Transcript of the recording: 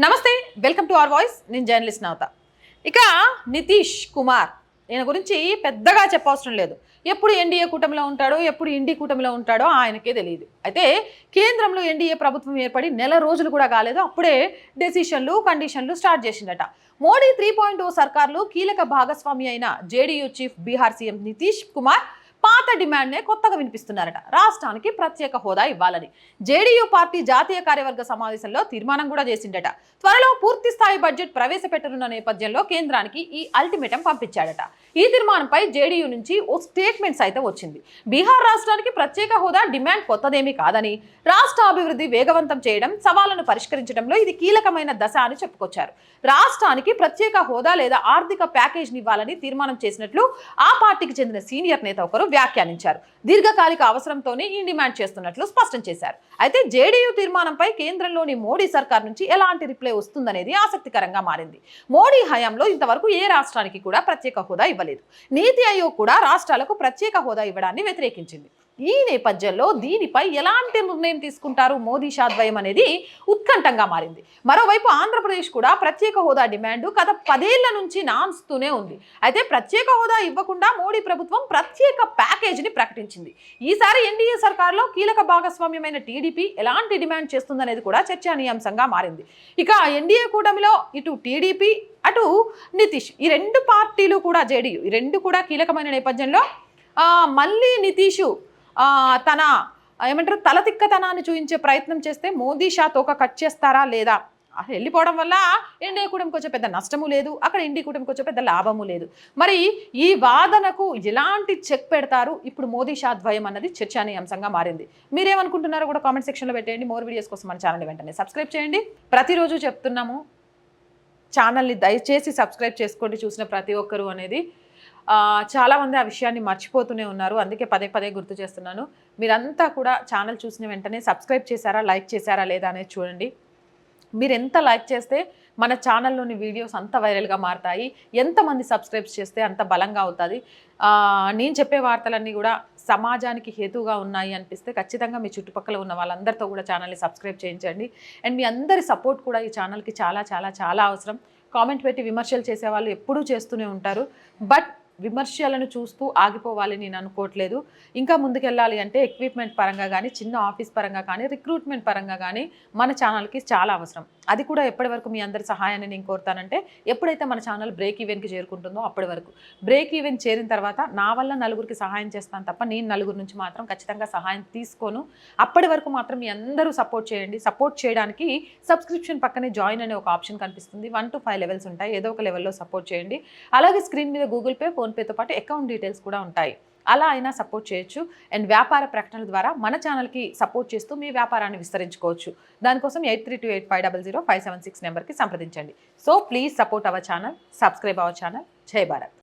నమస్తే, welcome to our voice. నేను journalist నవత. ఇక నితీష్ కుమార్ ఈయన గురించి పెద్దగా చెప్పవసరం లేదు. ఎప్పుడు ఎన్డీఏ కూటమిలో ఉంటాడో, ఎప్పుడు ఇండి కూటమిలో ఉంటాడో ఆయనకే తెలియదు. అయితే కేంద్రంలో ఎన్డీఏ ప్రభుత్వం ఏర్పడి నెల రోజులు కూడా కాలేదు, అప్పుడే డెసిషన్లు కండిషన్లు స్టార్ట్ చేసిందట. మోడీ 3.0 సర్కార్లో కీలక భాగస్వామి అయిన JDU chief Bihar CM Nitish Kumar పాత డిమాండ్నే కొత్తగా వినిపిస్తున్నారట. రాష్ట్రానికి ప్రత్యేక హోదా ఇవ్వాలని జేడీయూ పార్టీ జాతీయ కార్యవర్గ సమావేశంలో తీర్మానం కూడా చేసిండట. త్వరలో పూర్తి స్థాయి బడ్జెట్ ప్రవేశపెట్టనున్న నేపథ్యంలో కేంద్రానికి ఈ అల్టిమేటం పంపించాడట. ఈ తీర్మానంపై జేడీయూ నుంచి ఓ స్టేట్మెంట్ సైతం వచ్చింది. బీహార్ రాష్ట్రానికి ప్రత్యేక హోదా డిమాండ్ కొత్తదేమీ కాదని, రాష్ట్ర అభివృద్ధి వేగవంతం చేయడం, సవాళ్లను పరిష్కరించడంలో ఇది కీలకమైన దశ అని చెప్పుకొచ్చారు. రాష్ట్రానికి ప్రత్యేక హోదా లేదా ఆర్థిక ప్యాకేజ్ ఇవ్వాలని తీర్మానం చేసినట్లు ఆ పార్టీకి చెందిన సీనియర్ నేత ఒకరు వ్యాఖ్యానించారు. దీర్ఘకాలిక అవసరంతోనే ఈ డిమాండ్ చేస్తున్నట్లు స్పష్టం చేశారు. అయితే జేడీయూ తీర్మానంపై కేంద్రంలోని మోడీ సర్కార్ నుంచి ఎలాంటి రిప్లై వస్తుందనేది ఆసక్తికరంగా మారింది. మోడీ హయాంలో ఇంతవరకు ఏ రాష్ట్రానికి కూడా ప్రత్యేక హోదా ఇవ్వలేదు. నీతి ఆయోగ్ కూడా రాష్ట్రాలకు ప్రత్యేక హోదా ఇవ్వడాన్ని వ్యతిరేకించింది. ఈ నేపథ్యంలో దీనిపై ఎలాంటి నిర్ణయం తీసుకుంటారు మోదీ షాద్వయం అనేది ఉత్కంఠంగా మారింది. మరోవైపు ఆంధ్రప్రదేశ్ కూడా ప్రత్యేక హోదా డిమాండ్ గత 10 ఏళ్ల నుంచి నాన్స్తూనే ఉంది. అయితే ప్రత్యేక హోదా ఇవ్వకుండా మోడీ ప్రభుత్వం ప్రత్యేక ప్యాకేజీని ప్రకటించింది. ఈసారి ఎన్డీఏ సర్కార్లో కీలక భాగస్వామ్యమైన టీడీపీ ఎలాంటి డిమాండ్ చేస్తుందనేది కూడా చర్చనీయాంశంగా మారింది. ఇక ఎన్డీఏ కూటమిలో ఇటు టీడీపీ అటు నితీష్, ఈ రెండు పార్టీలు కూడా జేడీయూ, ఈ రెండు కూడా కీలకమైన నేపథ్యంలో మళ్ళీ నితీష్ తన ఏమంటారు తలతిక్కతనాన్ని చూపించే ప్రయత్నం చేస్తే మోదీ షా తోక కట్ చేస్తారా లేదా, వెళ్ళిపోవడం వల్ల ఎన్డీఏ కూటమికి వచ్చే పెద్ద నష్టము లేదు, అక్కడ ఎన్డీఏ కూటమికి వచ్చే పెద్ద లాభము లేదు. మరి ఈ వాదనకు ఎలాంటి చెక్ పెడతారు ఇప్పుడు మోదీ షా ద్వయం అన్నది చర్చనీయాంశంగా మారింది. మీరేమనుకుంటున్నారో కూడా కామెంట్ సెక్షన్లో పెట్టేయండి. మోర్ వీడియోస్ కోసం మన ఛానల్ వెంటనే సబ్స్క్రైబ్ చేయండి. ప్రతిరోజు చెప్తున్నాము, ఛానల్ని దయచేసి సబ్స్క్రైబ్ చేసుకోండి చూసిన ప్రతి ఒక్కరు అనేది. చాలామంది ఆ విషయాన్ని మర్చిపోతూనే ఉన్నారు, అందుకే పదే పదే గుర్తు చేస్తున్నాను. మీరంతా కూడా ఛానల్ చూసిన వెంటనే సబ్స్క్రైబ్ చేశారా, లైక్ చేశారా లేదా అనేది చూడండి. మీరు ఎంత లైక్ చేస్తే మన ఛానల్లోని వీడియోస్ అంత వైరల్గా మారుతాయి, ఎంతమంది సబ్స్క్రైబ్ చేస్తే అంత బలంగా అవుతుంది. నేను చెప్పే వార్తలన్నీ కూడా సమాజానికి హేతుగా ఉన్నాయి అనిపిస్తే ఖచ్చితంగా మీ చుట్టుపక్కల ఉన్న వాళ్ళందరితో కూడా ఛానల్ని సబ్స్క్రైబ్ చేయించండి. అండ్ మీ అందరి సపోర్ట్ కూడా ఈ ఛానల్కి చాలా చాలా చాలా అవసరం. కామెంట్ పెట్టి విమర్శలు చేసేవాళ్ళు ఎప్పుడూ చేస్తూనే ఉంటారు, బట్ విమర్శలను చూస్తూ ఆగిపోవాలి నేను అనుకోవట్లేదు. ఇంకా ముందుకెళ్ళాలి అంటే ఎక్విప్మెంట్ పరంగా కానీ, చిన్న ఆఫీస్ పరంగా కానీ, రిక్రూట్మెంట్ పరంగా కానీ మన ఛానల్కి చాలా అవసరం. అది కూడా ఎప్పటి వరకు మీ అందరి సహాయాన్ని నేను కోరుతానంటే, ఎప్పుడైతే మన ఛానల్ బ్రేక్ ఈవెన్కి చేరుకుంటుందో అప్పటి వరకు. బ్రేక్ ఈవెన్ చేరిన తర్వాత నా వల్ల నలుగురికి సహాయం చేస్తాను తప్ప నేను నలుగురు నుంచి మాత్రం ఖచ్చితంగా సహాయం తీసుకోను. అప్పటి వరకు మాత్రం మీ అందరూ సపోర్ట్ చేయండి. సపోర్ట్ చేయడానికి సబ్స్క్రిప్షన్ పక్కనే జాయిన్ అనే ఒక ఆప్షన్ కనిపిస్తుంది. 1 to 5 లెవెల్స్ ఉంటాయి, ఏదో ఒక లెవెల్లో సపోర్ట్ చేయండి. అలాగే స్క్రీన్ మీద గూగుల్ పే, ఫోన్పేతో పాటు అకౌంట్ డీటెయిల్స్ కూడా ఉంటాయి, అలా అయినా సపోర్ట్ చేయొచ్చు. అండ్ వ్యాపార ప్రకటనల ద్వారా మన ఛానల్కి సపోర్ట్ చేస్తూ మీ వ్యాపారాన్ని విస్తరించుకోవచ్చు. దానికోసం 8328500576 నెంబర్కి సంప్రదించండి. So please support our channel, subscribe our channel. జై భారత్.